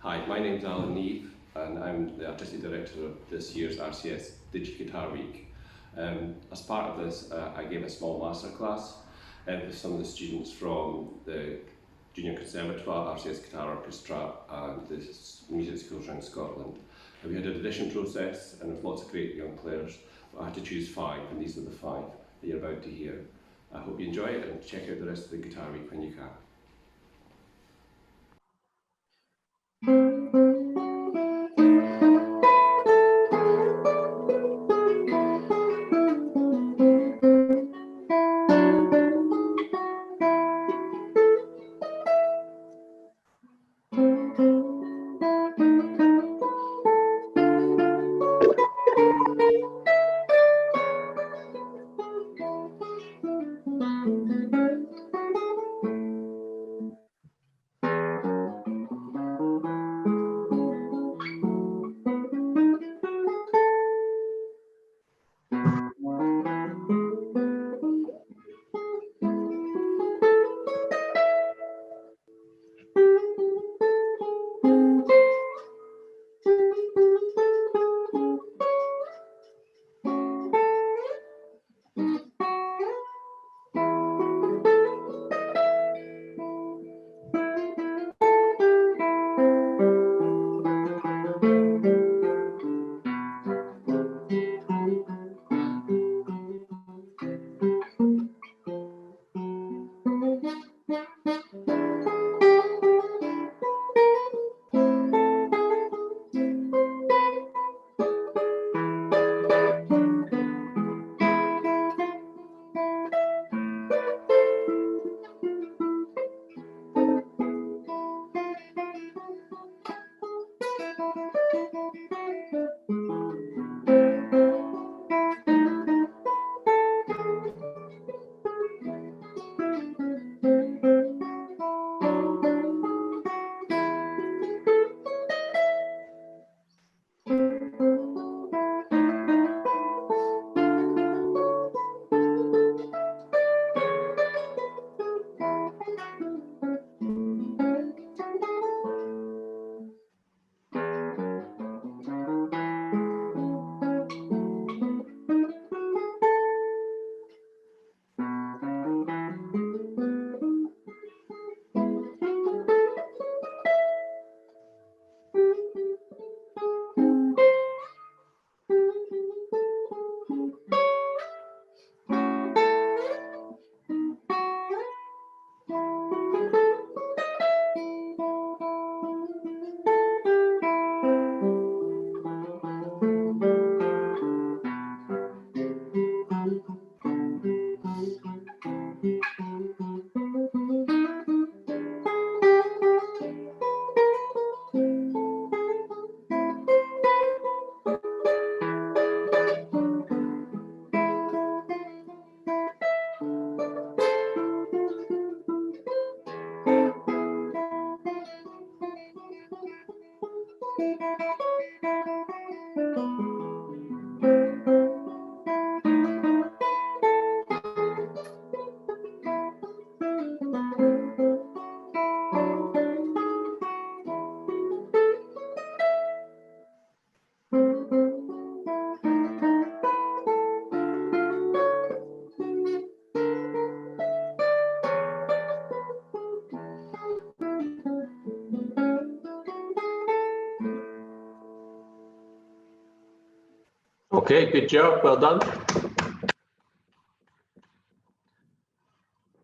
Hi, my name's Allan Neave, and I'm the Artistic Director of this year's RCS Guitar Week. As part of this, I gave a small masterclass with some of the students from the Junior Conservatoire, RCS Guitar Orchestra, and the music schools around Scotland. And we had an audition process, and with lots of great young players. I had to choose 5, and these are the 5 that you're about to hear. I hope you enjoy it, and check out the rest of the Guitar Week when you can. Okay, good job, well done.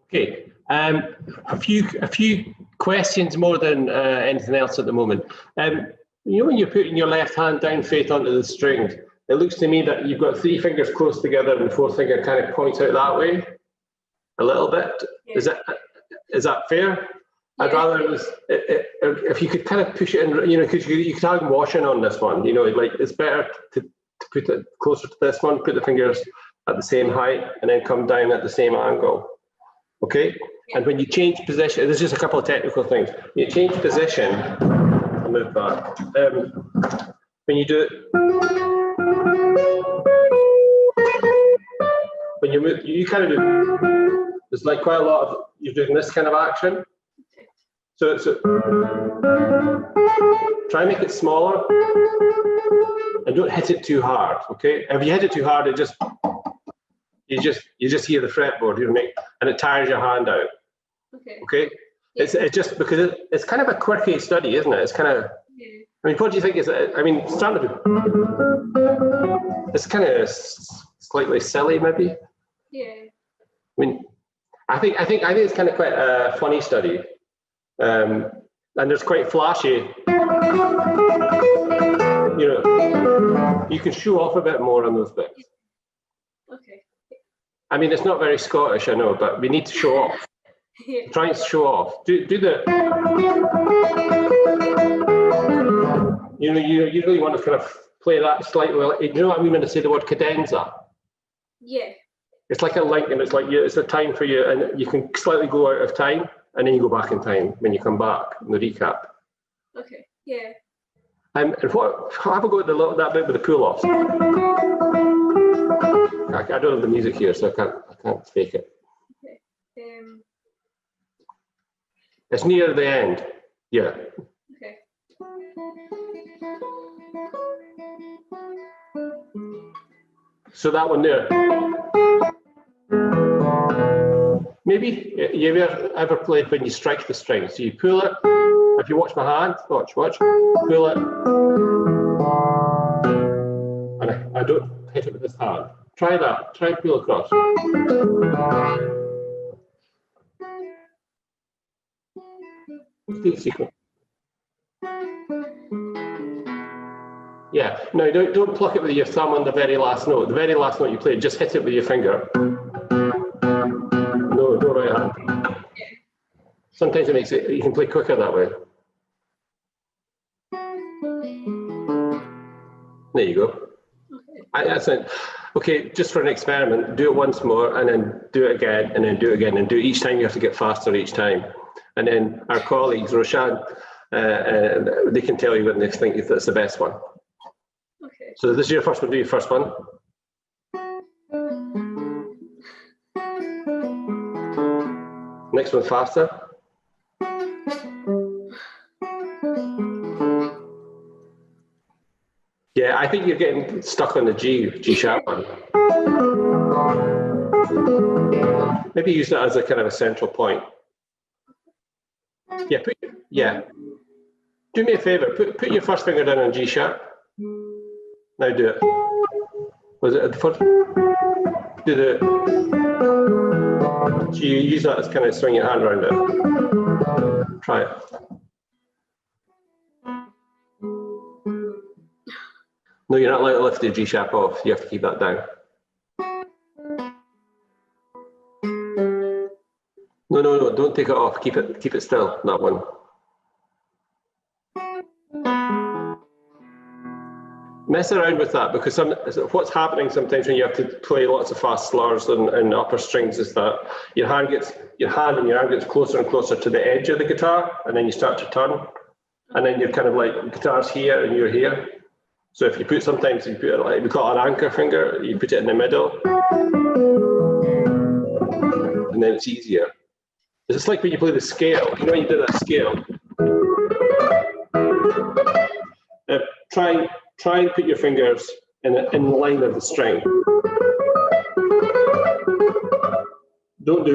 Okay, a few questions more than anything else at the moment. You know, when you're putting your left hand down straight onto the string, it looks to me that you've got 3 fingers close together and the 4th finger kind of points out that way a little bit. Yeah. Is that fair? Yeah. I'd rather it was if you could kind of push it in, you know, because you could have washing on this one. You know, like it's better to put it closer to this one, put the fingers at the same height, and then come down at the same angle. Okay? Yeah. And when you change position, there's just a couple of technical things. You change position, I'll move back. When you do it, when you move, you kind of do, there's like quite a lot of, you're doing this kind of action. So try and make it smaller, and don't hit it too hard. Okay, if you hit it too hard, you just hear the fretboard, and it tires your hand out. Okay. Okay, yeah. It's just because it's kind of a quirky study, isn't it? It's kind of. Yeah. I mean, what do you think is? I mean, starting to. It's kind of slightly silly, maybe. Yeah. I mean, I think it's kind of quite a funny study. And it's quite flashy. You know, you can show off a bit more on those bits. Okay. I mean, it's not very Scottish, I know, but we need to show off. Yeah. Try and show off. Do the. You know, you really want to kind of play that slightly. You know what I mean when I say the word cadenza? Yeah. It's like a link, and it's a time for you, and you can slightly go out of time. And then you go back in time when you come back in the recap. Okay. Yeah. And have a go at that bit with the pull offs. I don't have the music here, so I can't fake it. Okay. It's near the end. Yeah. Okay. So that one there. Maybe you've ever played when you strike the string. So you pull it. If you watch my hand, watch, pull it. And I don't hit it with this hand. Try that. Try and pull across. Do the sequence. Yeah. No, don't pluck it with your thumb on the very last note. The very last note you played, just hit it with your finger. No right hand. Sometimes it makes it, you can play quicker that way. There you go. Okay. That's it. Okay, just for an experiment, do it once more and then do it again and then do it again and do it each time. You have to get faster each time. And then our colleagues, Roshan, they can tell you when they think that's the best one. Okay. So this is your first one, do your first one. Next one faster. Yeah, I think you're getting stuck on the G sharp one. Maybe use that as a kind of a central point. Yeah, do me a favor, put your first finger down on G sharp. Now do it. Was it at the first? Do the. So you use that as kind of swing your hand around it. Try it. No, you're not allowed to lift the G sharp off. You have to keep that down. No, don't take it off. Keep it still, that one. Mess around with that, because what's happening sometimes when you have to play lots of fast slurs and upper strings is that your hand and your arm gets closer and closer to the edge of the guitar, and then you start to turn, and then you're kind of like the guitar's here and you're here. So if you sometimes you put it like, we call it an anchor finger, you put it in the middle, and then it's easier. It's like when you play the scale. You know when you do that scale. Try and put your fingers in line of the string. Don't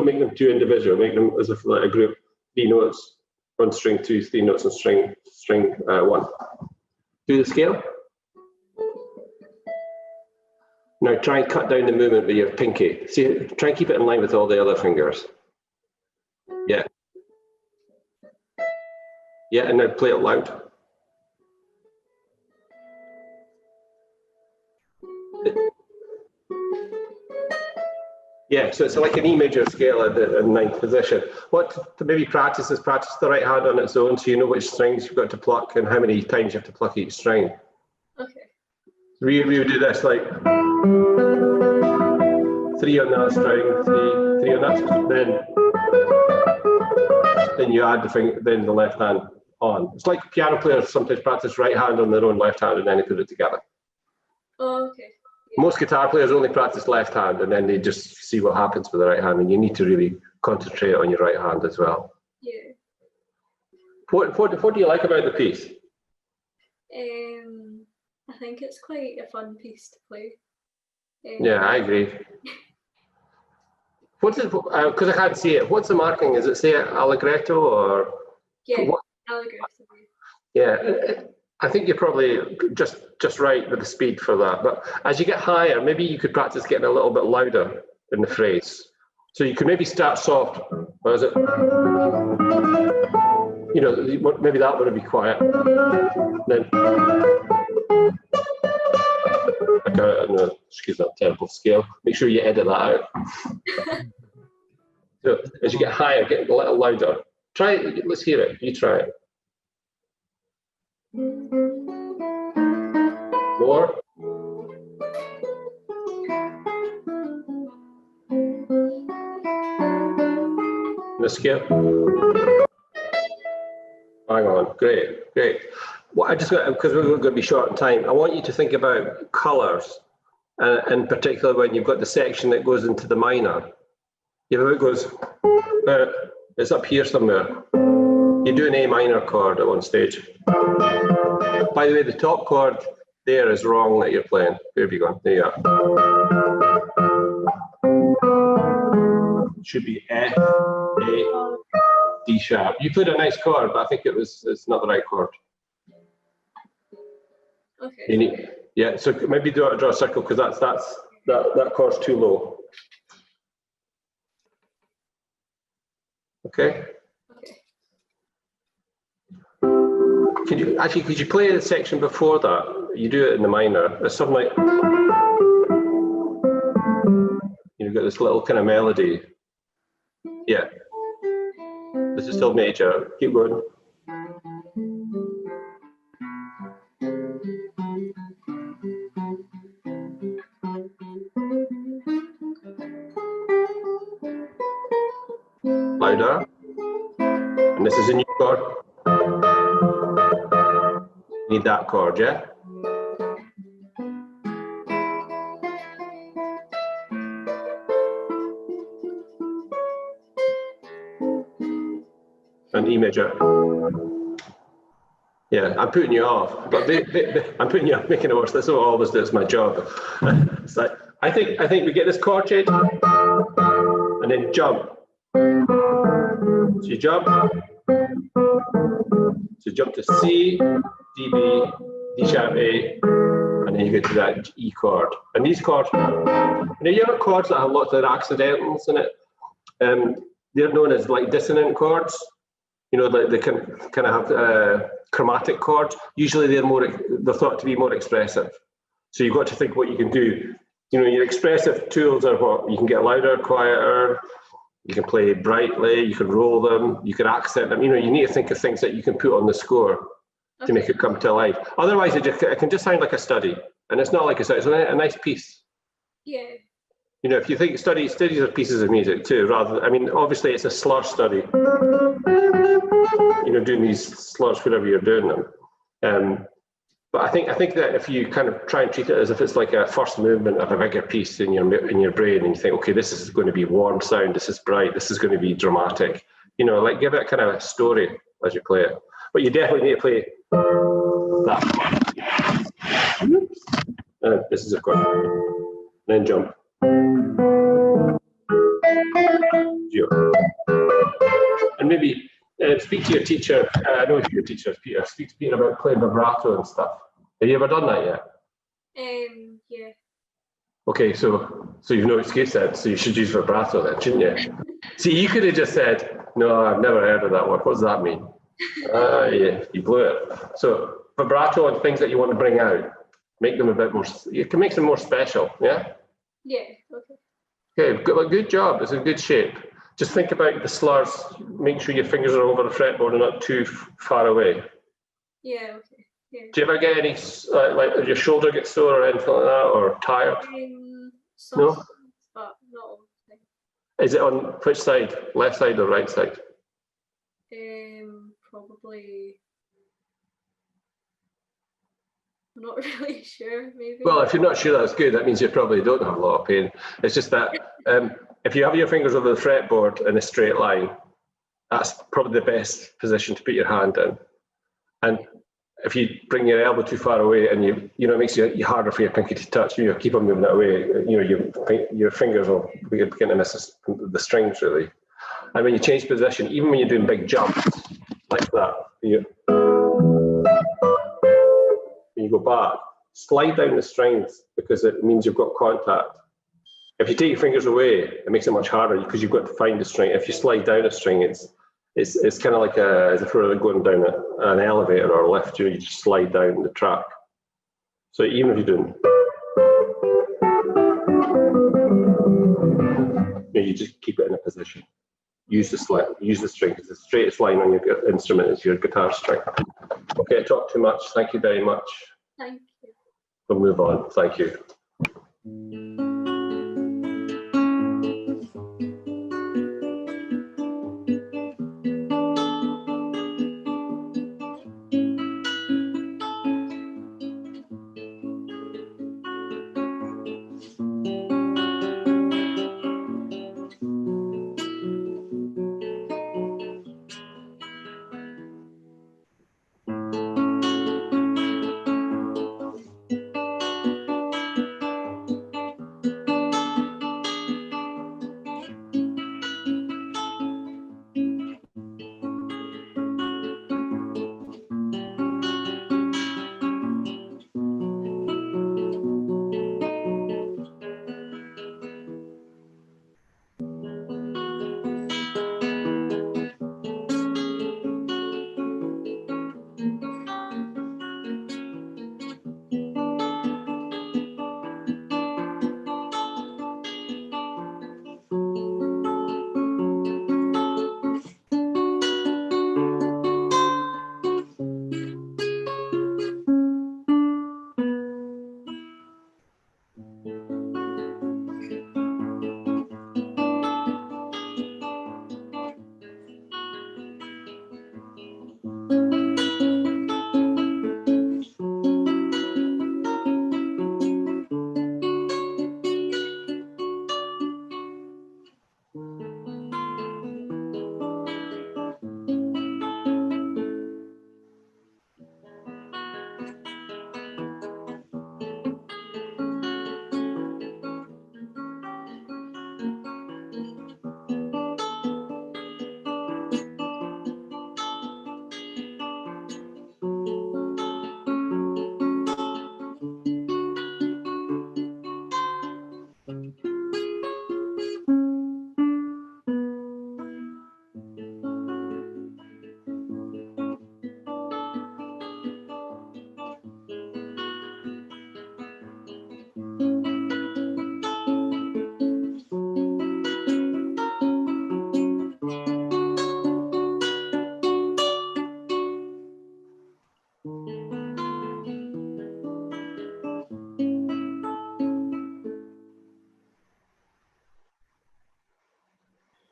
make them too individual. Make them as if like a group. 3 notes on string 2, 3 notes on string 1. Do the scale. Now try and cut down the movement with your pinky. See, try and keep it in line with all the other fingers. Yeah. Yeah, and now play it loud. Yeah, so it's like an E major scale at the 9th position. What to maybe practice is practice the right hand on its own, so you know which strings you've got to pluck and how many times you have to pluck each string. Okay. We would do this like 3 on that string, 3 on that, then you add then the left hand on. It's like piano players sometimes practice right hand on their own left hand and then they put it together. Oh, okay. Most guitar players only practice left hand and then they just see what happens with the right hand, and you need to really concentrate on your right hand as well. What do you like about the piece? I think it's quite a fun piece to play. Yeah, I agree. What's it? Because I can't see it. What's the marking? Is it say allegretto or? Yeah, what? allegretto. Yeah, I think you're probably just right with the speed for that. But as you get higher, maybe you could practice getting a little bit louder in the phrase. So you could maybe start soft. Or is it? You know, maybe that would be quiet. Then, no, excuse that terrible scale. Make sure you edit that out. So as you get higher, get a little louder. Try it. Let's hear it. You try it. More. The scale. Hang on. Great, great. Well, I just got, because we're going to be short on time, I want you to think about colours, and in particular when you've got the section that goes into the minor. You know, it goes, it's up here somewhere. You do an A minor chord at one stage. By the way, the top chord there is wrong that you're playing. Where have you gone? There you are. It should be F, A, D sharp. You played a nice chord, but I think it's not the right chord. Okay. You need, yeah, so maybe draw a circle, because that chord's too low. Okay. Okay. Could you play the section before that? You do it in the minor. It's something like, you've got this little kind of melody. Yeah. This is still major. Keep going. Louder. And this is a new chord. You need that chord, yeah? And E major. Yeah, I'm putting you off, but I'm putting you off, making it worse. That's what I always do. It's my job. It's like, I think we get this chord change, and then jump. So you jump. So you jump to C, D, B, D sharp, A, and then you get to that E chord. And these chords, you have chords that have lots of accidentals in it. They're known as like dissonant chords. You know, like they can kind of have chromatic chords. Usually they're thought to be more expressive. So you've got to think what you can do. You know, your expressive tools are what? You can get louder, quieter, you can play brightly, you can roll them, you can accent them. You know, you need to think of things that you can put on the score to make it come to life. Otherwise, it can just sound like a study. And it's not like it's a nice piece. Yeah. You know, if you think studies are pieces of music too, obviously it's a slur study. You know, doing these slurs whenever you're doing them. But I think that if you kind of try and treat it as if it's like a first movement of a bigger piece in your brain, and you think, okay, this is going to be warm sound, this is bright, this is going to be dramatic. You know, like give it kind of a story as you play it. But you definitely need to play that. This is a chord. Then jump. And maybe speak to your teacher. I know your teacher is Peter. Speak to Peter about playing vibrato and stuff. Have you ever done that yet? Yeah. Okay, so you've no excuse then. So you should use vibrato then, shouldn't you? See, you could have just said, "No, I've never heard of that one. What does that mean?" Yeah, you blew it. So vibrato and things that you want to bring out, make them a bit more. You can make them more special. Yeah. Yeah. Okay. Okay, good job. It's in good shape. Just think about the slurs. Make sure your fingers are over the fretboard and not too far away. Yeah. Okay. Yeah. Do you ever get any like your shoulder gets sore or anything like that, or tired? No. But not all the time. Is it on which side? Left side or right side? Probably. I'm not really sure. Maybe. Well, if you're not sure, that's good. That means you probably don't have a lot of pain. It's just that if you have your fingers over the fretboard in a straight line, That's probably the best position to put your hand in. And if you bring your elbow too far away, and it makes it harder for your pinky to touch. You keep on moving that way. Your fingers will begin to miss the strings really. And when you change position, even when you're doing big jumps like that, when you go back, slide down the strings because it means you've got contact. If you take your fingers away, it makes it much harder because you've got to find the string. If you slide down a string, it's kind of like as if we're going down an elevator or a lift. You just slide down the track. So even if you're doing, you just keep it in a position. Use the string because the straightest line on your instrument is your guitar string. Okay, I talked too much. Thank you very much. Thank you. We'll move on. Thank you.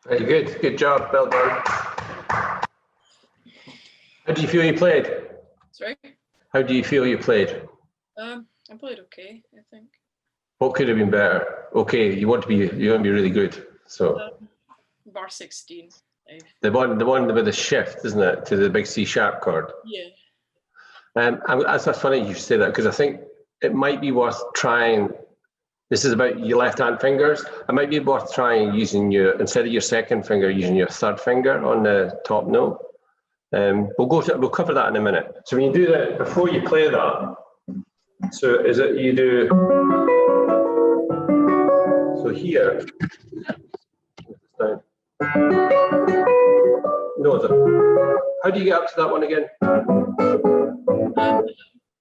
Very good. Good job. Well done. How do you feel you played? Sorry? How do you feel you played? I played okay, I think. What could have been better? Okay, you want to be really good. So bar 16. the one with the shift, isn't it, to the big C sharp chord? Yeah. That's funny you say that because I think it might be worth trying. This is about your left hand fingers. It might be worth trying using instead of your second finger, using your third finger on the top note. We'll cover that in a minute. So when you do that, before you play that, so is it you do, so here, no, how do you get up to that one again?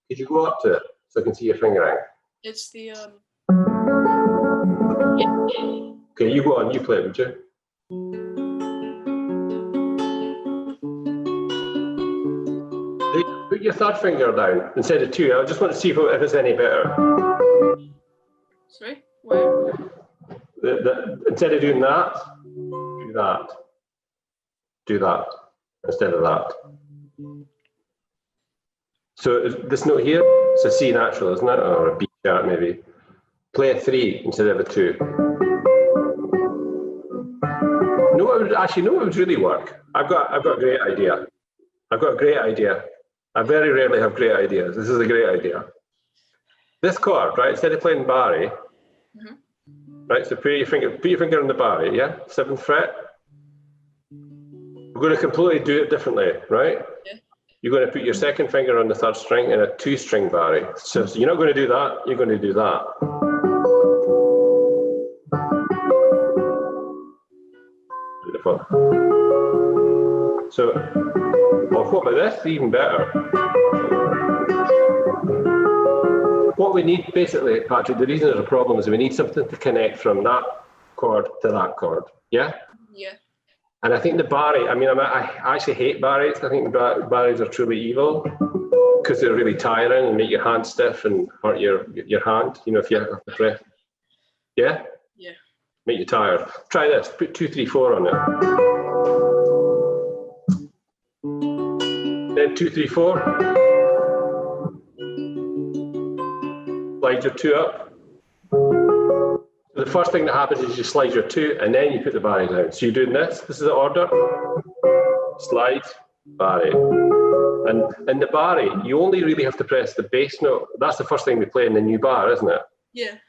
Could you go up to it so I can see your fingering? It's the, Okay, you go on, you play it, would you? Put your third finger down instead of two. I just want to see if it's any better. Sorry, where? Instead of doing that, do that. Do that instead of that. So this note here, it's a C natural, isn't it? Or a B sharp maybe. Play a 3 instead of a 2. No, actually, you know what would really work? I've got a great idea. I've got a great idea. I very rarely have great ideas. This is a great idea. This chord, right? Instead of playing Barry, right? So put your finger on the Barry, yeah? 7th fret. We're going to completely do it differently, right? Yeah. You're going to put your 2nd finger on the 3rd string in a 2-string Barry. So you're not going to do that. You're going to do that. Beautiful. So, well, what about this? Even better. What we need, basically, Patrick, the reason there's a problem is we need something to connect from that chord to that chord. Yeah? Yeah. And I think the Barry, I actually hate Barrys. I think the Barrys are truly evil because they're really tiring and make your hand stiff and hurt your hand, you know, if you have to press. Yeah? Yeah. Make you tired. Try this. Put 2, 3, 4 on it. Then 2, 3, 4. Slide your 2 up. The first thing that happens is you slide your 2 and then you put the Barry down. So you're doing this. This is the order. Slide, Barry. And in the Barry, you only really have to press the bass note. That's the first thing we play in the new bar, isn't it? Yeah.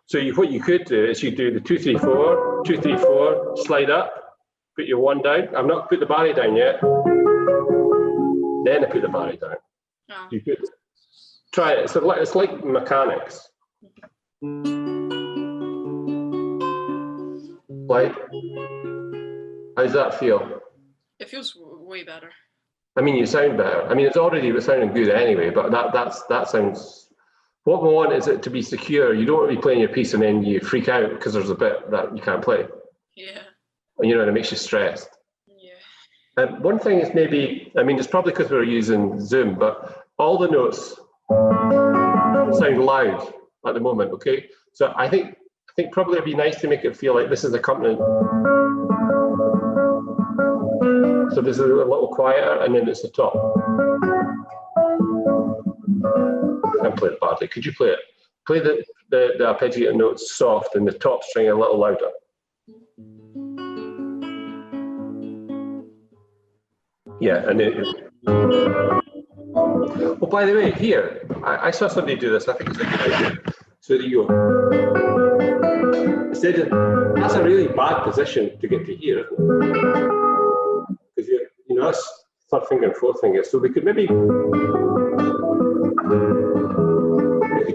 So what you could do is you do the 2, 3, 4, 2, 3, 4, slide up, put your 1 down. I've not put the Barry down yet. Then I put the Barry down. Oh. You could try it. It's like mechanics. Like, how does that feel? It feels way better. I mean, you sound better. I mean, it's already sounding good anyway, but that sounds. What we want is it to be secure. You don't want to be playing your piece and then you freak out because there's a bit that you can't play. Yeah. You know, and it makes you stressed. Yeah. One thing is maybe, I mean, it's probably because we're using Zoom, but all the notes sound loud at the moment, okay? So I think probably it'd be nice to make it feel like this is accompanying. So this is a little quieter and then it's the top. I play it badly. Could you play it? Play the arpeggiator notes soft and the top string a little louder. Yeah, and then. Oh, by the way, here, I saw somebody do this. I think it's a good idea. So there you go. Instead of, that's a really bad position to get to here, isn't it? Because you know, that's 3rd finger and 4th finger. So we could maybe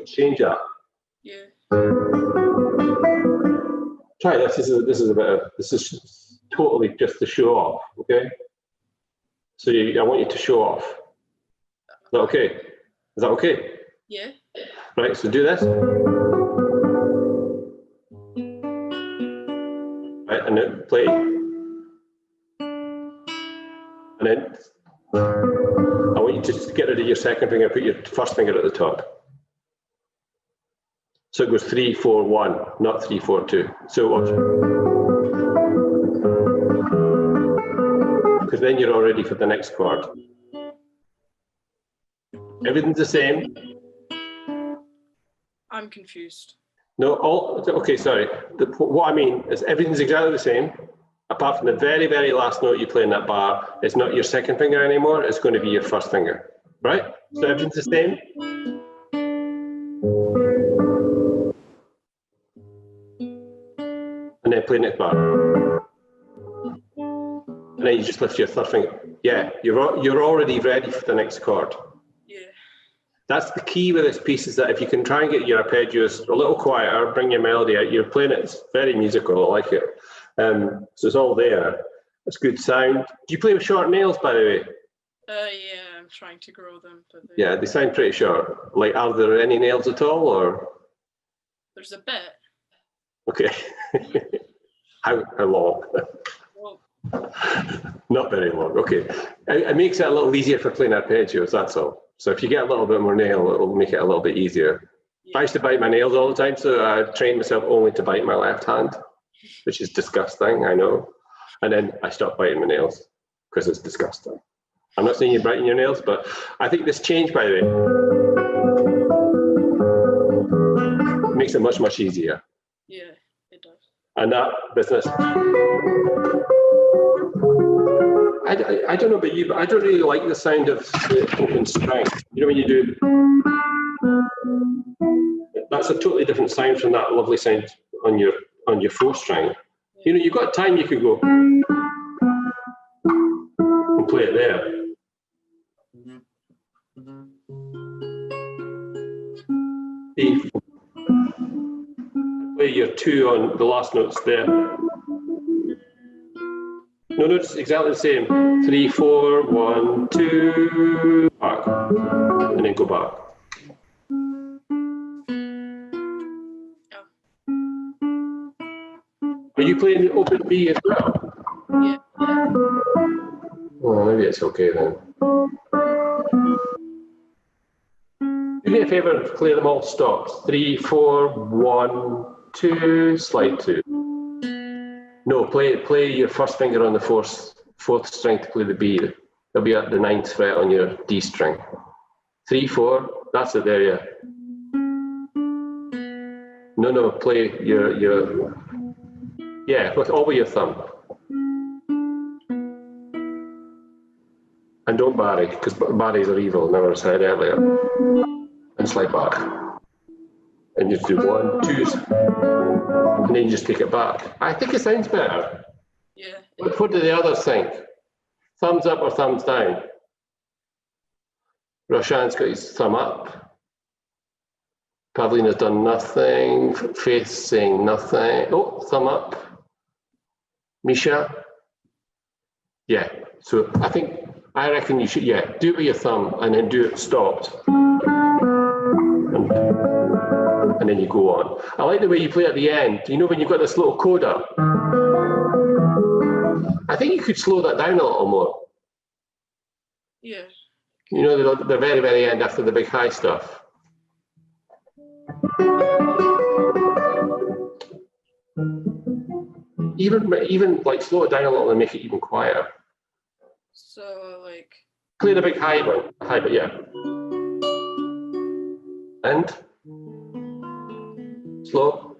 change that. Yeah. Try this. This is totally just to show off. Okay. So I want you to show off. Is that okay? Is that okay? Yeah. Right. So do this. Right, and then play. And then I want you to just get rid of your 2nd finger. Put your 1st finger at the top. So it goes 3, 4, 1, not 3, 4, 2. So watch. Because then you're all ready for the next chord. Everything's the same. I'm confused. No, okay, sorry. What I mean is everything's exactly the same, apart from the very, very last note you play in that bar. It's not your 2nd finger anymore. It's going to be your 1st finger, right? So everything's the same. And then play next bar. And then you just lift your 3rd finger. Yeah, you're already ready for the next chord. Yeah. That's the key with this piece, is that if you can try and get your arpeggios a little quieter, bring your melody out, you're playing it, it's very musical, I like it. So it's all there. It's good sound. Do you play with short nails, by the way? Yeah, I'm trying to grow them. But Yeah, they sound pretty short. Like, are there any nails at all, or? There's a bit. Okay. How long? Well, Not very long. Okay. It makes it a little easier for playing arpeggios, that's all. So if you get a little bit more nail, it'll make it a little bit easier. yeah. I used to bite my nails all the time, so I trained myself only to bite my left hand, which is disgusting, I know. And then I stopped biting my nails because it's disgusting. I'm not saying you're biting your nails, but I think this change, by the way, makes it much, much easier. Yeah, it does. And that business. I don't know about you, but I don't really like the sound of the open string. You know when you do, that's a totally different sound from that lovely sound on your 4-string. You know, you've got time, you could go and play it there. Play your 2 on the last notes there. No, it's exactly the same. 3, 4, 1, 2, back, and then go back. Are you playing the open B as well? Yeah. Well, maybe it's okay then. Do me a favour and play them all stopped. 3, 4, 1, 2, slide 2. No, play your first finger on the fourth string to play the B. It'll be at the 9th fret on your D string. 3, 4, that's it there, yeah. No, play your yeah, with all with your thumb. And don't barry, because barries are evil, never I said earlier. And slide back. And you do 1, 2, and then you just take it back. I think it sounds better. Yeah. What do the others think? Thumbs up or thumbs down? Roshan's got his thumb up. Pavlina's done nothing. Faith's saying nothing. Oh, thumb up. Misha? Yeah. So I reckon you should, yeah, do it with your thumb and then do it stopped. And then you go on. I like the way you play at the end. You know when you've got this little coda? I think you could slow that down a little more. Yeah. You know, the very, very end after the big high stuff. Even like slow it down a little and make it even quieter. So like. Play the big high one, but yeah. And slow.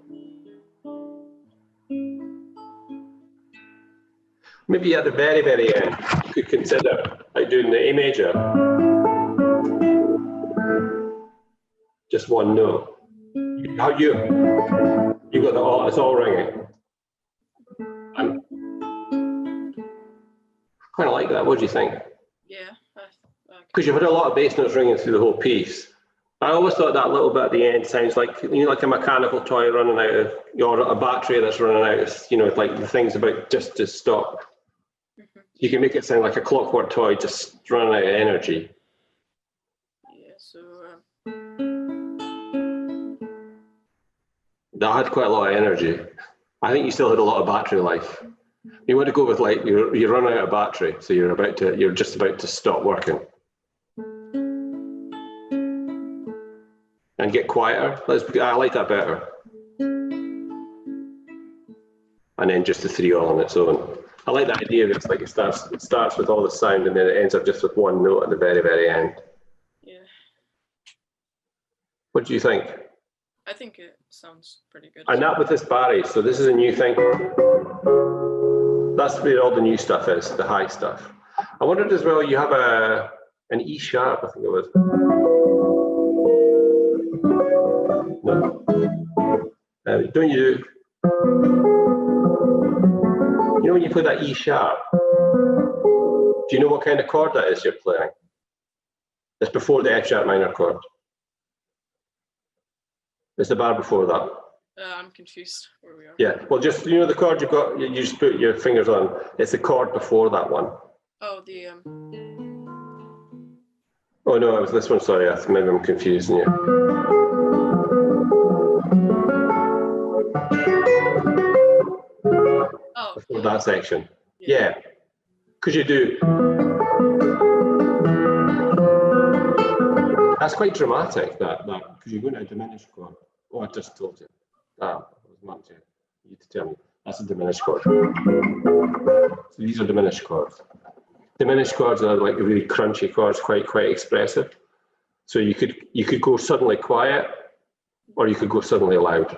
Maybe at the very, very end, you could consider like doing the A major. Just one note. You got the all, it's all ringing. I kind of like that. What do you think? Yeah. Because you've had a lot of bass notes ringing through the whole piece. I always thought that little bit at the end sounds like, you know, like a mechanical toy running out of, or a battery that's running out of, you know, like the thing's about just to stop. Mm-hmm. You can make it sound like a clockwork toy just running out of energy. Yeah, so That had quite a lot of energy. I think you still had a lot of battery life. You want to go with like you run out of battery, so you're just about to stop working. And get quieter. I like that better. And then just the 3 all on its own. I like the idea that it's like it starts with all the sound and then it ends up just with one note at the very, very end. yeah. What do you think? I think it sounds pretty good. And that with this Barry, so this is a new thing. That's where all the new stuff is, the high stuff. I wondered as well, you have an E sharp, I think it was. No. Don't you do? You know when you play that E sharp? Do you know what kind of chord that is you're playing? It's before the F sharp minor chord. It's the bar before that. I'm confused where we are. Yeah, well, just, you know, the chord you've got, you just put your fingers on, it's the chord before that one. Oh, the Oh no, it was this one, sorry, maybe I'm confusing you. oh, Before that section. yeah. Yeah, because you do. That's quite dramatic, that because you're going to a diminished chord. Oh, I just told you. Ah, I was meant to. You need to tell me. That's a diminished chord. So these are diminished chords. Diminished chords are like really crunchy chords, quite expressive. So you could go suddenly quiet, or you could go suddenly loud.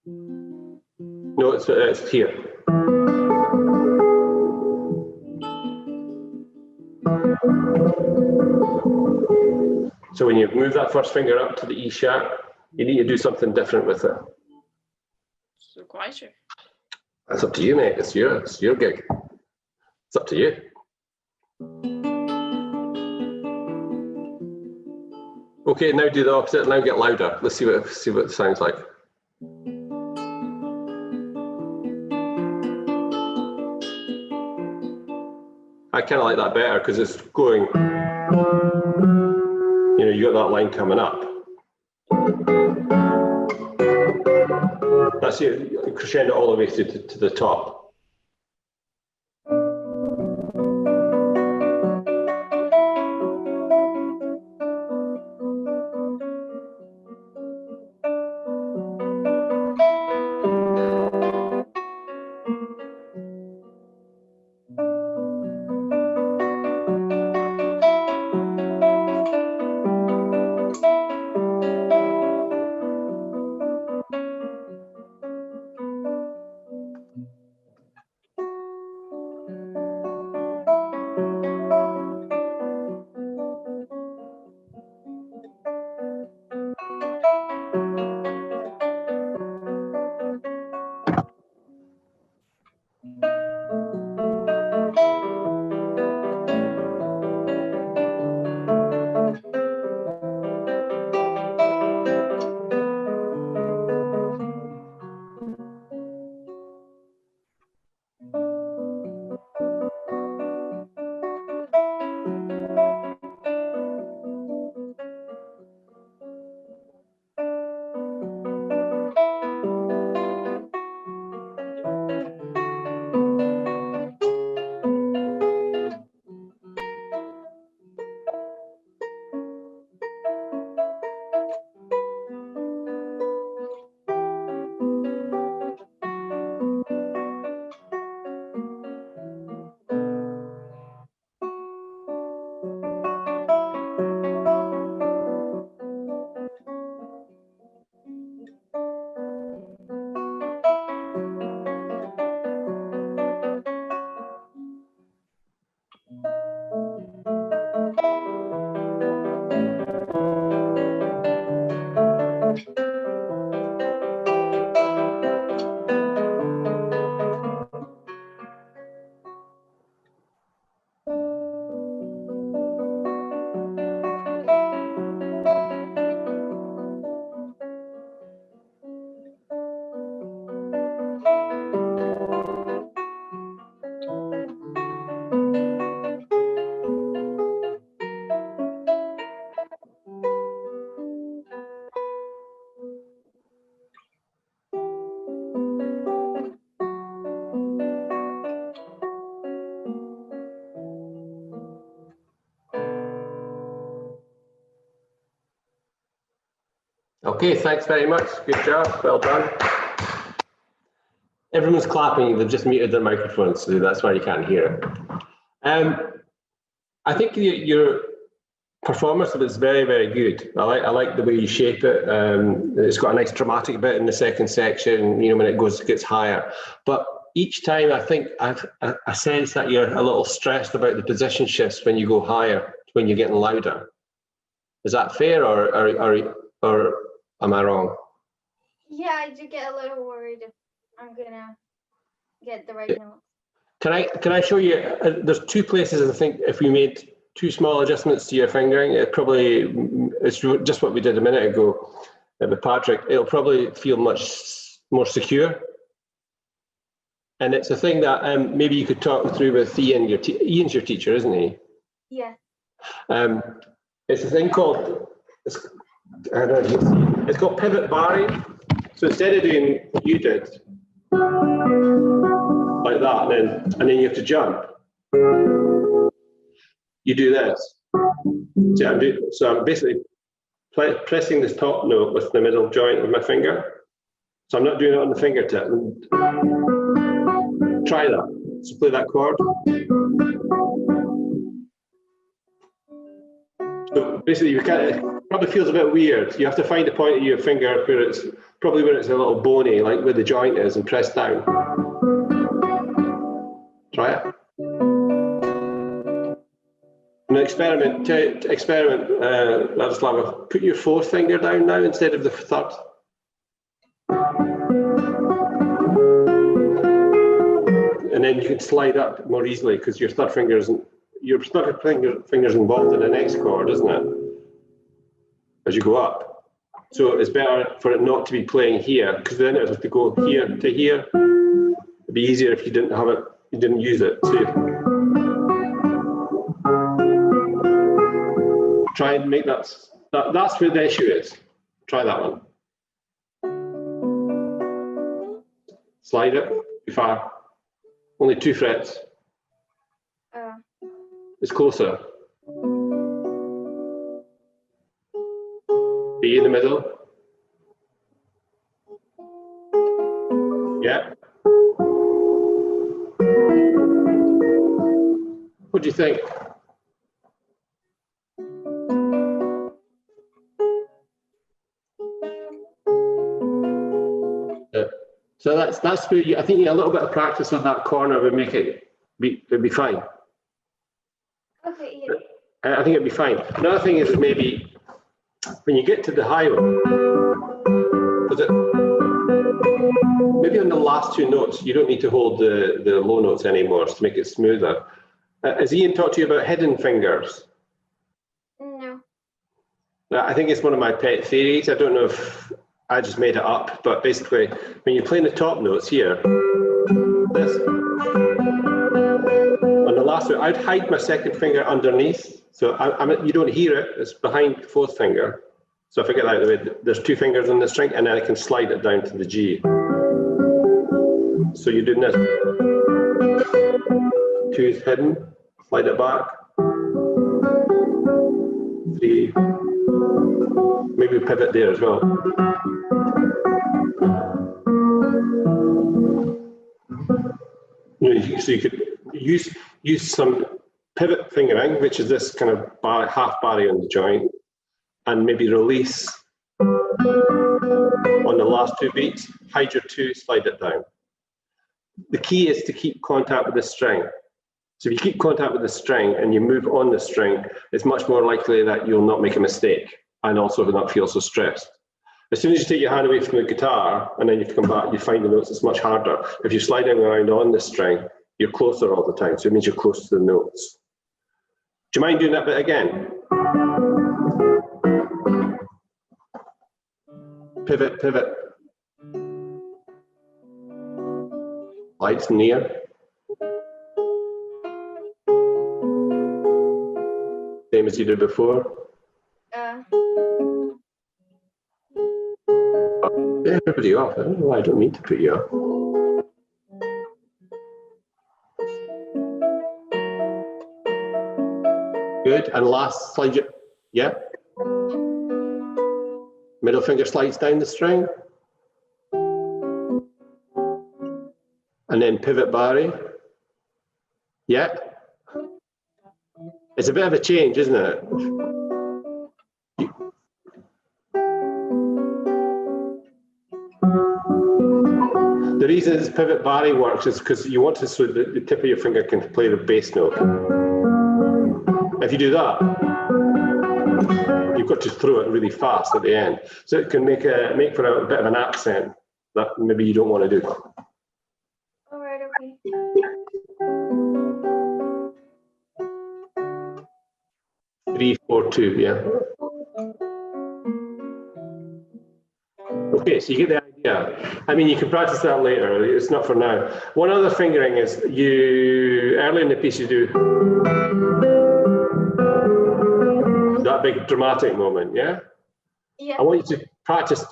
No, it's here. So when you move that first finger up to the E sharp, you need to do something different with it. So quieter. That's up to you, mate. It's your gig. It's up to you. Okay, now do the opposite. Now get louder. Let's see what it sounds like. I kind of like that better because it's going. You know, you got that line coming up. That's it. Crescendo all the way to the top. Okay, thanks very much. Good job. Well done. Everyone's clapping. They've just muted their microphones, so that's why you can't hear it. I think your performance of it is very, very good. I like the way you shape it. It's got a nice dramatic bit in the second section, you know, when it gets higher. But each time I think I've a sense that you're a little stressed about the position shifts when you go higher, when you're getting louder. Is that fair, or am I wrong? Yeah, I do get a little worried if I'm gonna get the right notes. Can I show you? There's two places I think if we made two small adjustments to your fingering, it's just what we did a minute ago with Patrick. It'll probably feel much more secure. And it's a thing that maybe you could talk through with Ian. Ian's your teacher, isn't he? Yeah. It's a thing called, I don't know if you can see, it's called pivot barring. So instead of doing what you did, like that, and then you have to jump, you do this. So I'm basically pressing this top note with the middle joint of my finger. So I'm not doing it on the fingertip. Try that. So play that chord. So basically, it probably feels a bit weird. You have to find a point of your finger where it's a little bony, like where the joint is, and press down. Try it. An experiment, Ladislava, put your fourth finger down now instead of the third. And then you can slide up more easily because your third finger isn't, your third finger's involved in the next chord, isn't it? As you go up. So it's better for it not to be playing here, because then it would have to go here to here. It'd be easier if you didn't have it, you didn't use it. So try and make that's where the issue is. Try that one. Slide it too far. Only 2 frets. It's closer. B in the middle. Yeah. What do you think? So that's where I think a little bit of practice on that corner would make it'd be fine. Okay, yeah. I think it'd be fine. Another thing is maybe when you get to the high one, maybe on the last 2 notes, you don't need to hold the low notes anymore to make it smoother. Has Ian talked to you about hidden fingers? No. I think it's one of my pet theories. I don't know if I just made it up, but basically, when you're playing the top notes here, this, on the last one, I'd hide my second finger underneath. So you don't hear it, it's behind the fourth finger. So if I get that out of the way, there's 2 fingers on the string, and then I can slide it down to the G. So you're doing this. 2 is hidden, slide it back. 3, maybe pivot there as well. So you could use some pivot fingering, which is this kind of half barre on the joint, and maybe release on the last 2 beats, hide your 2, slide it down. The key is to keep contact with the string. So if you keep contact with the string and you move on the string, it's much more likely that you'll not make a mistake and also not feel so stressed. As soon as you take your hand away from the guitar and then you come back, you find the notes, it's much harder. If you're sliding around on the string, you're closer all the time, so it means you're close to the notes. Do you mind doing that bit again? Pivot, pivot. Lights near. Same as you did before. Everybody off. I don't know why I don't need to put you off. Good. And last slide. Yeah. Middle finger slides down the string. And then pivot barre. Yeah. It's a bit of a change, isn't it? The reason this pivot barre works is because you want to, so the tip of your finger can play the bass note. If you do that, you've got to throw it really fast at the end. So it can make for a bit of an accent that maybe you don't want to do. All right, okay. Three, 4, 2, yeah. Okay, so you get the idea. I mean, you can practice that later. It's not for now. One other fingering is early in the piece, you do that big dramatic moment, yeah? Yeah. I want you to practice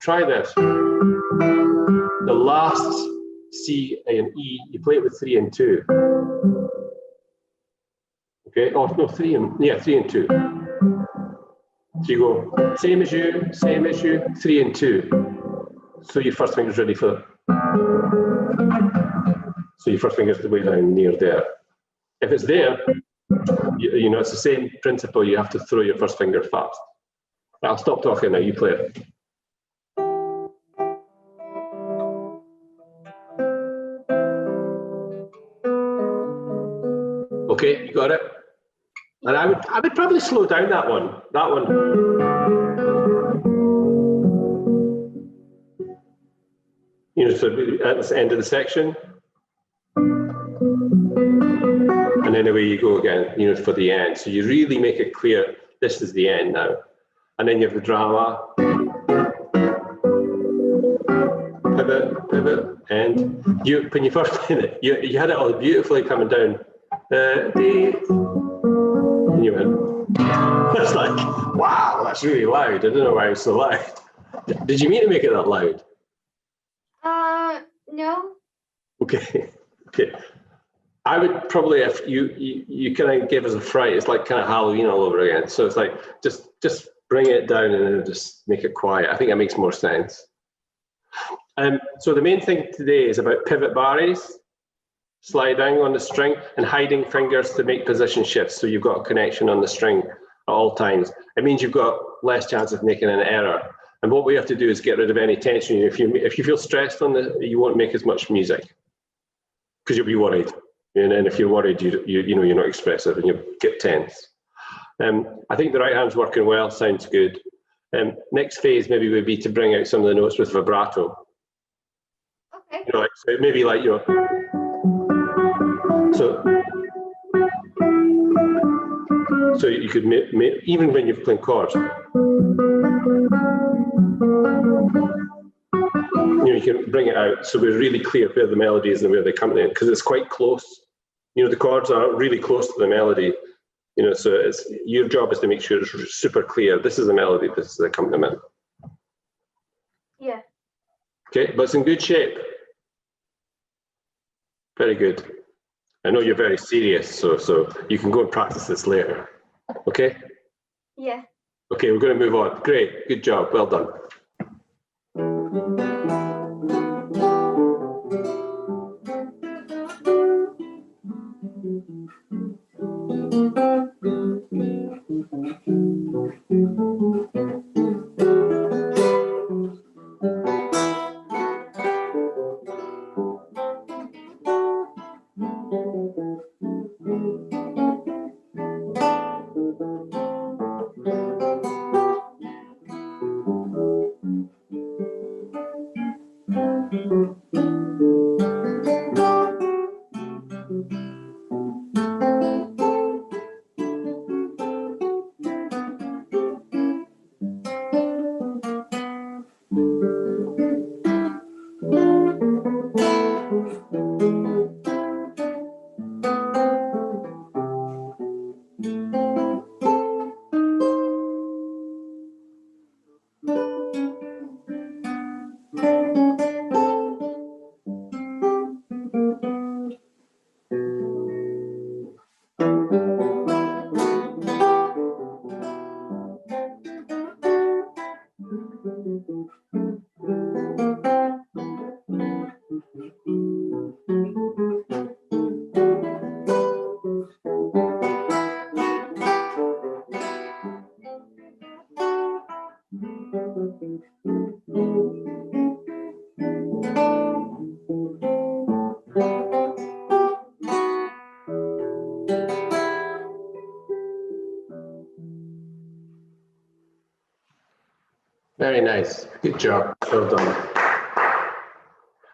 try this. The last C and E, you play it with 3 and 2. Okay, oh no, 3 and 2. So you go, same as you, 3 and 2. So your first finger's ready for it. So your first finger's the way down near there. If it's there, you know, it's the same principle, you have to throw your first finger fast. I'll stop talking now, you play it. Okay, you got it? And I would probably slow down that one. That one. You know, so at the end of the section. And then away you go again, you know, for the end. So you really make it clear, this is the end now. And then you have the drama. Pivot, and when you first played it, you had it all beautifully coming down. And you went, it's like, wow, that's really loud. I don't know why it was so loud. Did you mean to make it that loud? No. Okay. I would probably, if you kind of give us a fright, it's like kind of Halloween all over again. So it's like, just bring it down and then just make it quiet. I think that makes more sense. So the main thing today is about pivot barres, sliding on the string and hiding fingers to make position shifts. So you've got a connection on the string at all times. It means you've got less chance of making an error. And what we have to do is get rid of any tension. If you feel stressed on you won't make as much music because you'll be worried. And then if you're worried, you know you're not expressive and you get tense. I think the right hand's working well. Sounds good. Next phase maybe would be to bring out some of the notes with vibrato. Okay. You know, like, so maybe like, you know, so you could even when you're playing chords, you know, you can bring it out so we're really clear where the melody is and where they come in, because it's quite close. You know, the chords are really close to the melody. You know, so it's your job is to make sure it's super clear. This is the melody, this is the accompaniment. Yeah. Okay, but it's in good shape. Very good. I know you're very serious, so you can go and practice this later. Okay? Yeah. Okay, we're going to move on. Great, good job, well done. Very nice. Good job. Well done.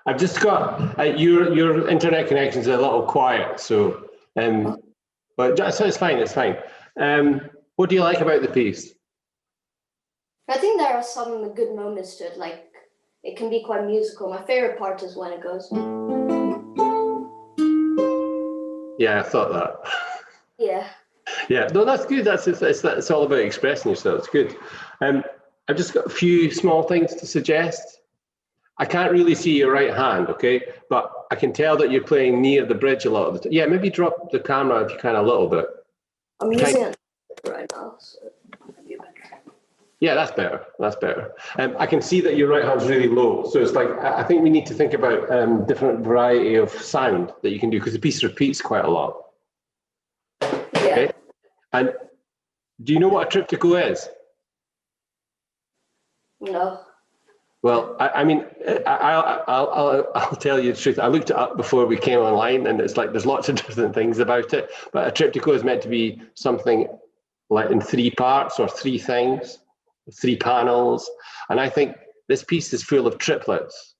I've just got your internet connection's a little quiet, so but it's fine. It's fine. What do you like about the piece? I think there are some good moments to it. Like it can be quite musical. My favorite part is when it goes. Yeah, I thought that. Yeah. Yeah, no, that's good. It's all about expressing yourself. It's good. I've just got a few small things to suggest. I can't really see your right hand, okay? But I can tell that you're playing near the bridge a lot of the time. Yeah, maybe drop the camera if you can a little bit. I'm using it right now, so it'll be better. Yeah, that's better. That's better. I can see that your right hand's really low. So it's like, I think we need to think about different variety of sound that you can do because the piece repeats quite a lot. Yeah. Okay? And do you know what a triptycho is? No. Well, I mean, I'll tell you the truth. I looked it up before we came online, and it's like there's lots of different things about it. But a triptych is meant to be something like in 3 parts or 3 things, 3 panels. And I think this piece is full of triplets,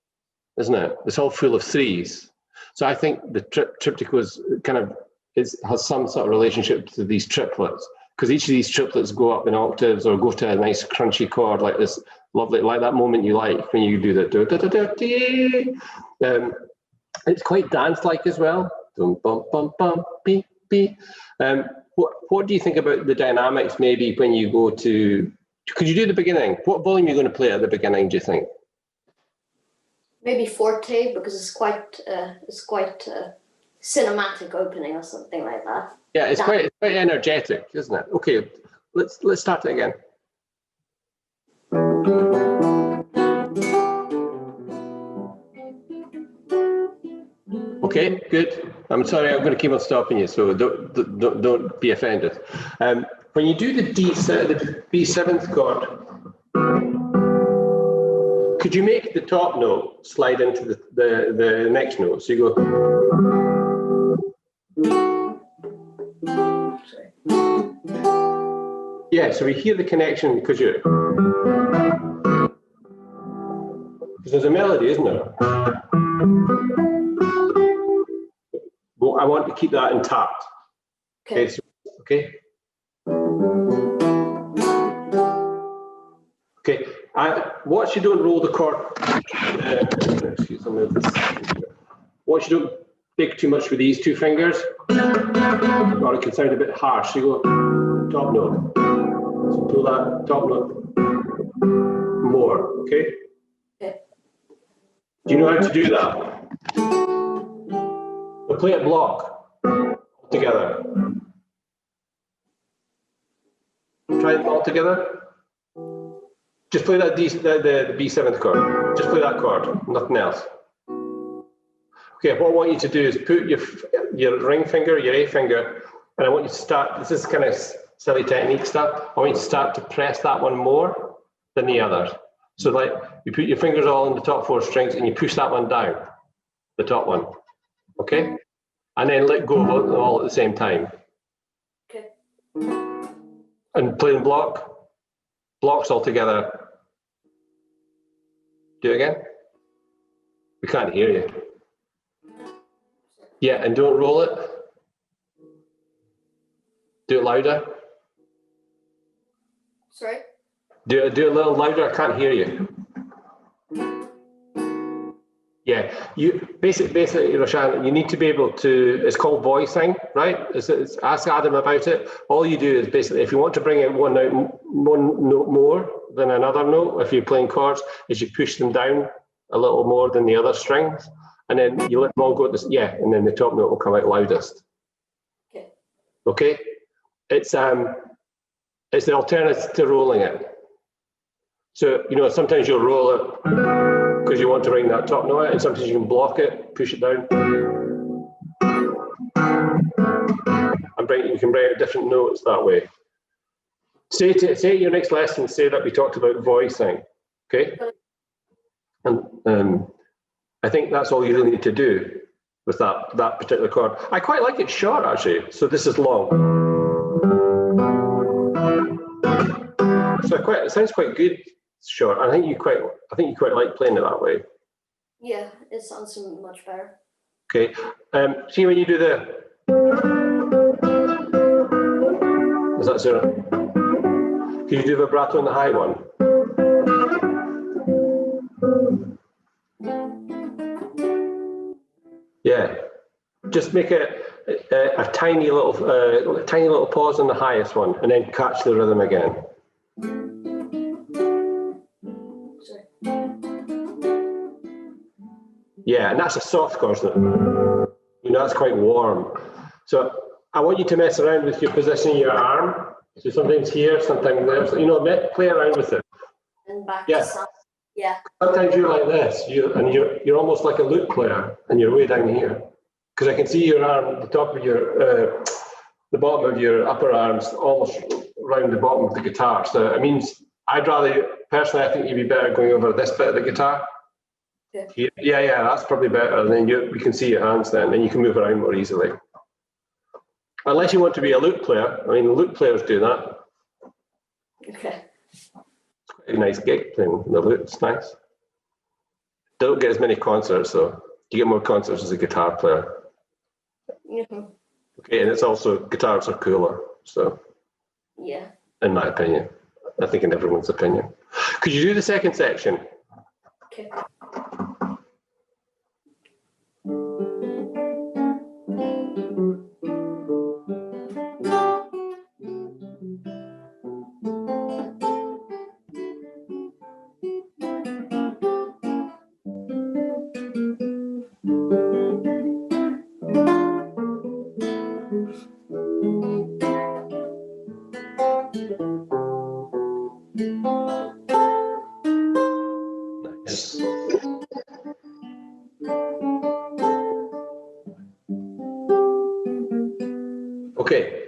isn't it? It's all full of 3s. So I think the triptych was kind of has some sort of relationship to these triplets, because each of these triplets go up in octaves or go to a nice crunchy chord like this lovely, like that moment you like when you do the do da da da dee. It's quite dance-like as well. Bum bum bum bum beep beep. What do you think about the dynamics? Maybe when you go to, could you do the beginning? What volume are you going to play at the beginning? Do you think? Maybe forte, because it's quite cinematic opening or something like that. Yeah, it's quite energetic, isn't it? Okay, let's start it again. Okay, good. I'm sorry, I'm going to keep on stopping you, so don't be offended. When you do the B7th chord, could you make the top note slide into the next note? So you go. Yeah, so we hear the connection because there's a melody, isn't there? Well, I want to keep that intact. Okay. Okay. Okay. Watch you don't roll the chord. Excuse me. Watch you don't pick too much with these 2 fingers, or it can sound a bit harsh. So you go top note. So pull that top note more. Okay. Okay. Do you know how to do that? We'll play it block together. Try it all together. Just play that the B7th chord. Just play that chord, nothing else. Okay, what I want you to do is put your ring finger, your A finger, and I want you to start, this is kind of silly technique stuff, I want you to start to press that one more than the others. So like, you put your fingers all in the top 4 strings and you push that one down, the top one, okay? And then let go of it all at the same time. Okay. And play them blocks all together. Do it again. We can't hear you. Yeah, and don't roll it. Do it louder. Sorry? Do it a little louder, I can't hear you. Yeah, you basically, Roshan, you need to be able to, it's called voicing, right? Ask Adam about it. All you do is basically, if you want to bring out one note more than another note, if you're playing chords, is you push them down a little more than the other strings, and then you let them all go to this, yeah, and then the top note will come out loudest. Okay. Okay? It's the alternative to rolling it. So, you know, sometimes you'll roll it because you want to bring that top note out, and sometimes you can block it, push it down, and you can bring out different notes that way. Say at your next lesson, say that we talked about voicing, okay? And I think that's all you really need to do with that particular chord. I quite like it short, actually, so this is long. So it sounds quite good short. I think you quite like playing it that way. Yeah, it sounds much better. Okay. See when you do the. Is that so? Can you do vibrato on the high one? Yeah. Just make a tiny little pause on the highest one, and then catch the rhythm again. Yeah, and that's a soft chord, isn't it? You know, that's quite warm. So I want you to mess around with your position of your arm. So sometimes here, sometimes there. So, you know, play around with it. And back Yeah. to sound. Yeah. Sometimes you're like this, you're almost like a lute player, and you're way down here. Because I can see your arm, the top of your, the bottom of your upper arm's almost around the bottom of the guitar. So it means I'd rather personally, I think you'd be better going over this bit of the guitar. Yeah. Yeah, that's probably better. And then we can see your hands then, and you can move around more easily. Unless you want to be a lute player. I mean, lute players do that. Okay. It's quite a nice gig playing the lute. It's nice. Don't get as many concerts though. You get more concerts as a guitar player. Mhm. Okay, and it's also guitars are cooler. So, Yeah. in my opinion, I think in everyone's opinion. Could you do the second section? Okay. Nice. Okay,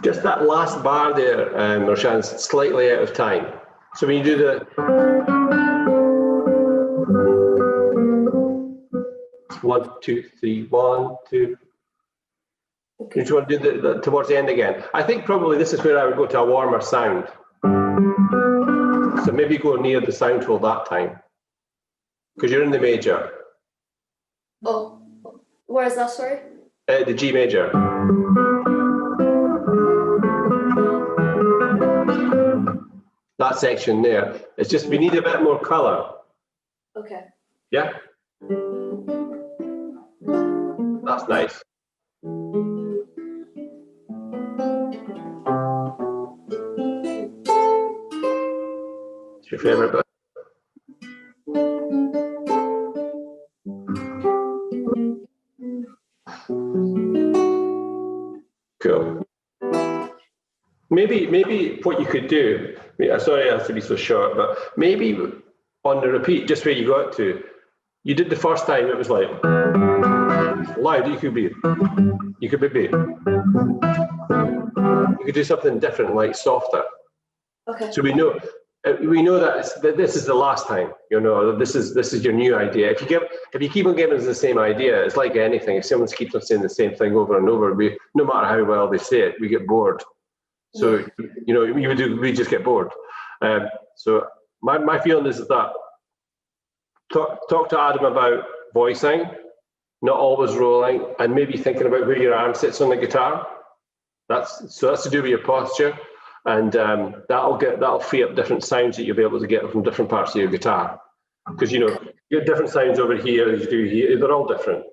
just that last bar there, Roshan's slightly out of time. So when you do the 1, 2, 3, 1, 2. You just want to do the towards the end again. I think probably this is where I would go to a warmer sound. So maybe go near the sound hole that time, because you're in the major. Oh, where is that, sorry? The G major. That section there. It's just we need a bit more colour. Okay. Yeah? That's nice. It's your favourite bit? Cool. Maybe what you could do, sorry it has to be so short, but maybe on the repeat, just where you got to, you did the first time, it was like loud, you could be, you could do something different, like softer. Okay. So we know that this is the last time, you know, this is your new idea. If you keep on giving us the same idea, it's like anything. If someone keeps on saying the same thing over and over, no matter how well they say it, we get bored. So, you know, we just get bored. So my feeling is that talk to Adam about voicing, not always rolling, and maybe thinking about where your arm sits on the guitar. That's to do with your posture, and that'll free up different sounds that you'll be able to get from different parts of your guitar. Because you know, you get different sounds over here as you do here. They're all different,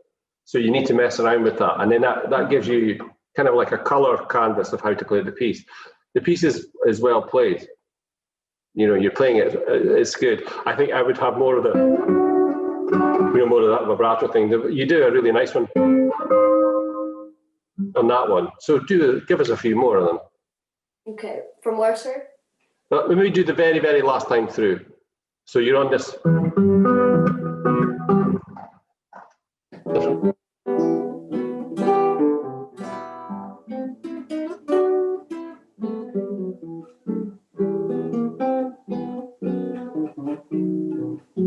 so you need to mess around with that, and then that gives you kind of like a color canvas of how to play the piece. The piece is well played. You know, you're playing it, it's good. I think I would have more of more of that vibrato thing. You do a really nice one on that one. So give us a few more of them. Okay. From where, sir? Let me do the very, very last time through. So you're on this.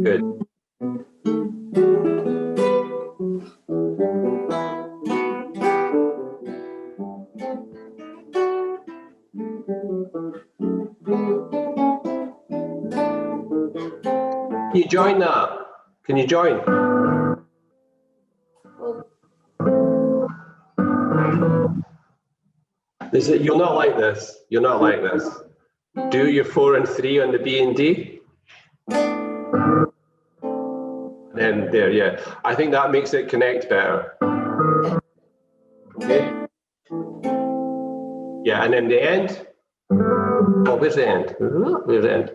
Good. Can you join that? Can you join? Oh, You'll not like this. You'll not like this. Do your 4 and 3 on the B and D. Then there, yeah. I think that makes it connect better. Okay. Yeah, and then the end. Oh, where's the end? Where's the end?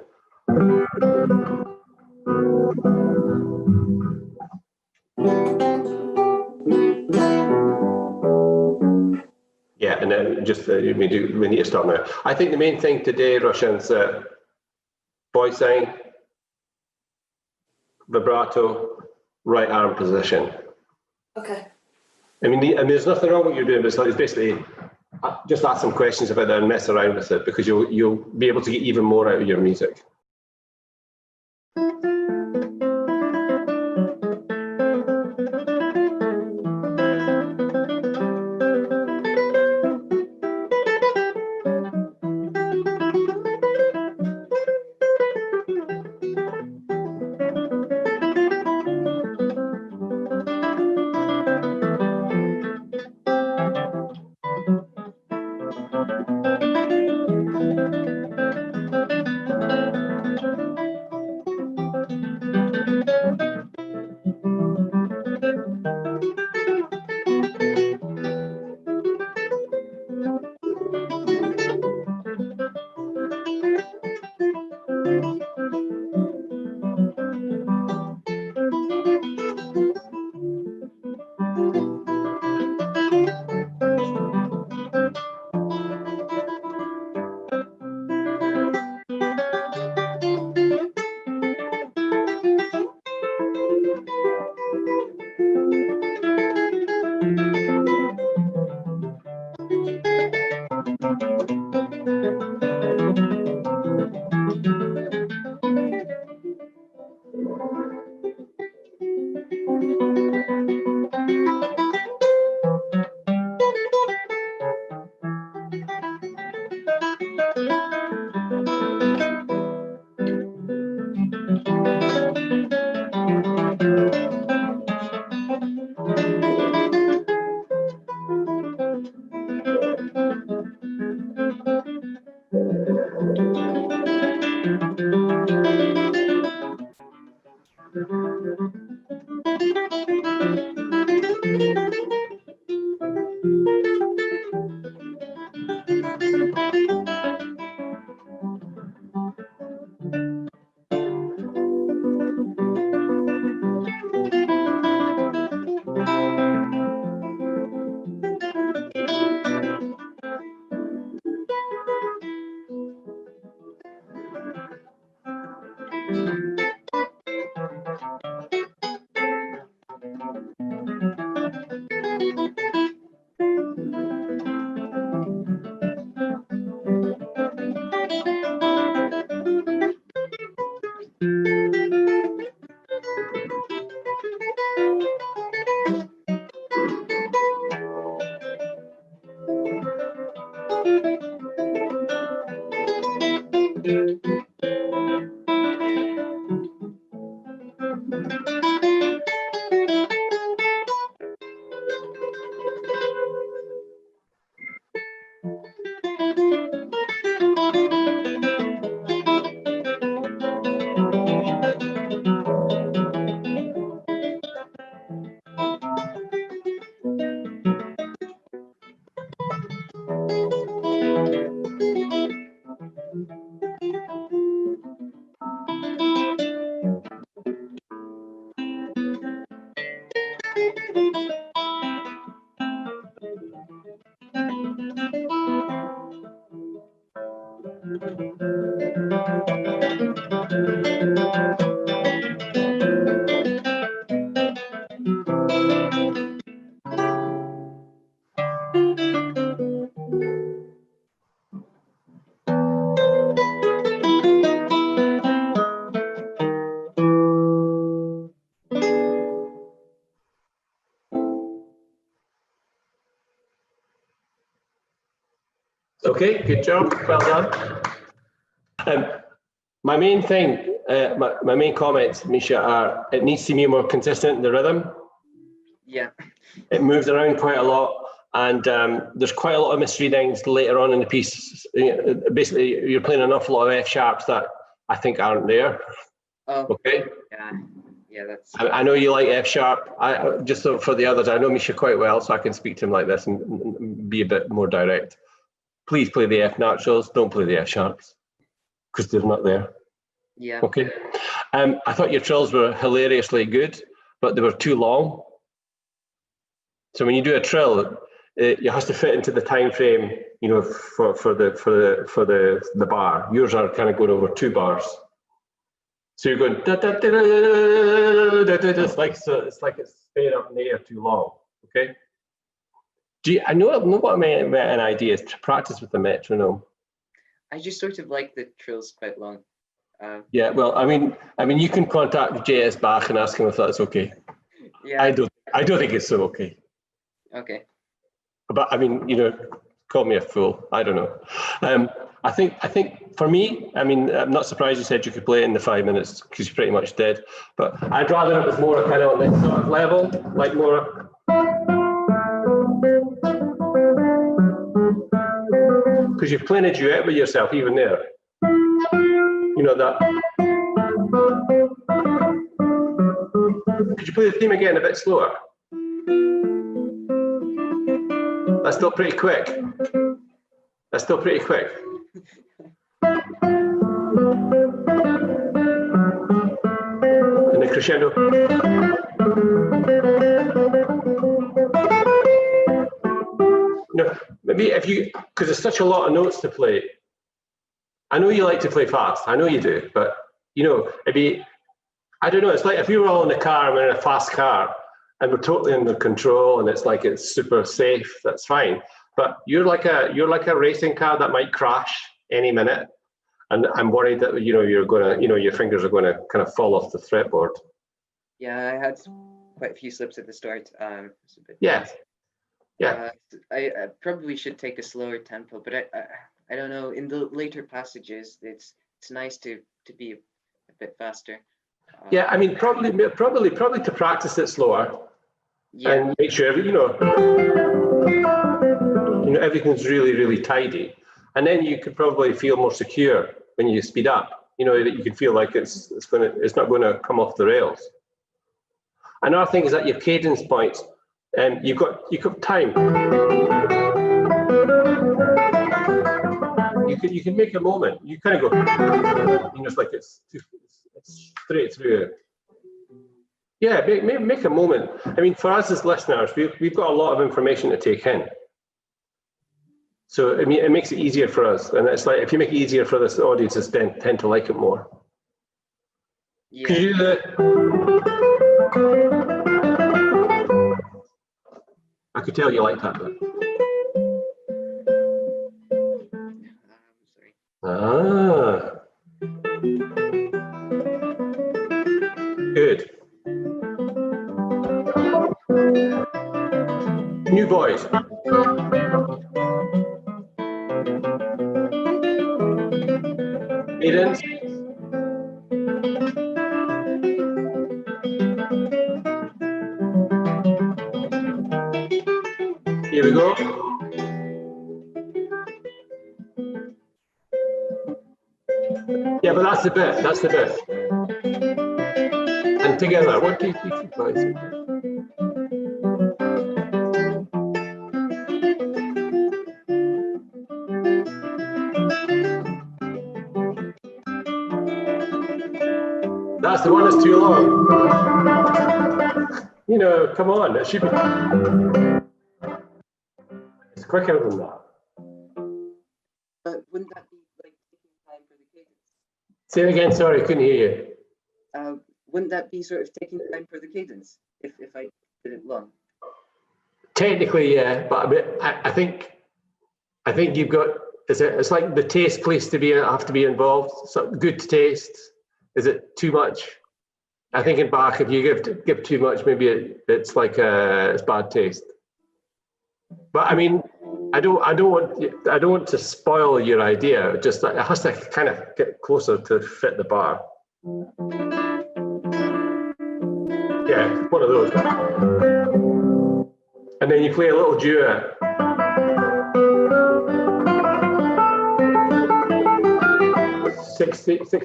Yeah, and then just we need to stop now. I think the main thing today, Roshan's voicing, vibrato, right arm position. okay. I mean, and there's nothing wrong with what you're doing, but it's basically just ask some questions about that and mess around with it, because you'll be able to get even more out of your music. Okay, good job, well done. My main thing, my main comments, Misha, are it needs to be more consistent in the rhythm. Yeah. It moves around quite a lot, and there's quite a lot of misreadings later on in the piece. Basically, you're playing an awful lot of F sharps that I think aren't there. Oh. Okay. Yeah, that's. I know you like F sharp. Just for the others, I know Misha quite well, so I can speak to him like this and be a bit more direct. Please play the F naturals. Don't play the F sharps because they're not there. Yeah. Okay. I thought your trills were hilariously good, but they were too long. So when you do a trill, it has to fit into the time frame, you know, for the bar. Yours are kind of going over 2 bars. So you're going da, da, da, da, da, da, da. It's like it's staying up in the air too long. Okay. I know what an idea is to practice with the metronome. I just sort of like the trills quite long. Yeah, well, I mean, you can contact J.S. Bach and ask him if that's okay. Yeah. I don't think it's so okay. Okay. But I mean, you know, call me a fool. I don't know. I think for me, I mean, I'm not surprised you said you could play it in the 5 minutes because you pretty much did. But I'd rather it was more kind of on this sort of level, like more. Because you're playing a duet with yourself, even there. You know that. Could you play the theme again a bit slower? That's still pretty quick. That's still pretty quick. And the crescendo. No, maybe if you, because there's such a lot of notes to play. I know you like to play fast. I know you do, but you know, I don't know. It's like if we were all in the car and we're in a fast car and we're totally under control and it's like it's super safe. That's fine. But you're like a racing car that might crash any minute, and I'm worried that your fingers are going to kind of fall off the fretboard. Yeah, I had quite a few slips at the start. Yeah. I probably should take a slower tempo, but I don't know. In the later passages, it's nice to be a bit faster. Yeah, I mean, probably to practice it slower. Yeah. And make sure everything's really, really tidy, and then you could probably feel more secure when you speed up. You know, that you can feel like it's not going to come off the rails. Another thing is that your cadence points, and you've got time. You can make a moment. You kind of go, you know, it's like it's straight through it. Yeah, make a moment. I mean, for us as listeners, we've got a lot of information to take in. So I mean, it makes it easier for us, and it's like if you make it easier for this audience, they tend to like it more. Yeah. Could you do that? I could tell you like that. But. Sorry. Ah. Good. New voice. Cadence. Here we go. Yeah, but that's the bit. That's the bit. And together, 1, 2, 3, 4, 5, 6. That's the one that's too long. You know, come on, it should be. It's quicker than that. But wouldn't that be like taking time for the cadence? Say it again, sorry, I couldn't hear you. Wouldn't that be sort of taking time for the cadence if I did it long? Technically, yeah, but I think you've got. It's like the taste place to be have to be involved. So good taste. Is it too much? I think in Bach, if you give too much, maybe it's like it's bad taste. But I mean, I don't want to spoil your idea. Just it has to kind of get closer to fit the bar. Yeah, one of those. And then you play a little duet. Six 16. So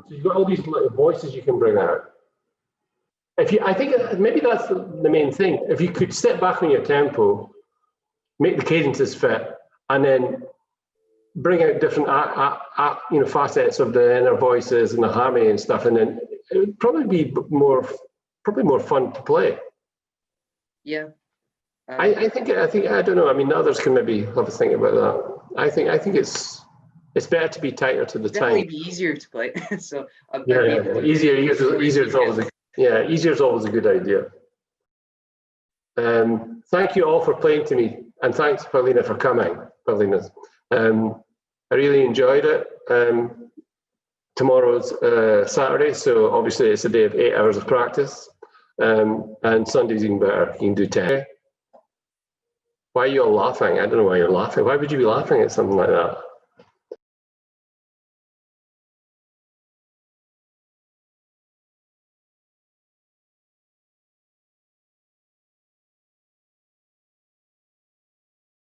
you've got all these little voices you can bring out. I think maybe that's the main thing. If you could step back on your tempo, make the cadences fit, and then bring out different facets of the inner voices and the harmony and stuff, and then it would probably be more fun to play. Yeah. I think I don't know. I mean, others can maybe have a think about that. I think it's better to be tighter to the Definitely time. be easier to play. So Easier is always a good idea. Thank you all for playing to me, and thanks Paulina for coming. Paulina, I really enjoyed it. Tomorrow's Saturday, so obviously it's a day of 8 hours of practice, and Sunday's even better. You can do 10. Why are you all laughing? I don't know why you're laughing. Why would you be laughing at something like that?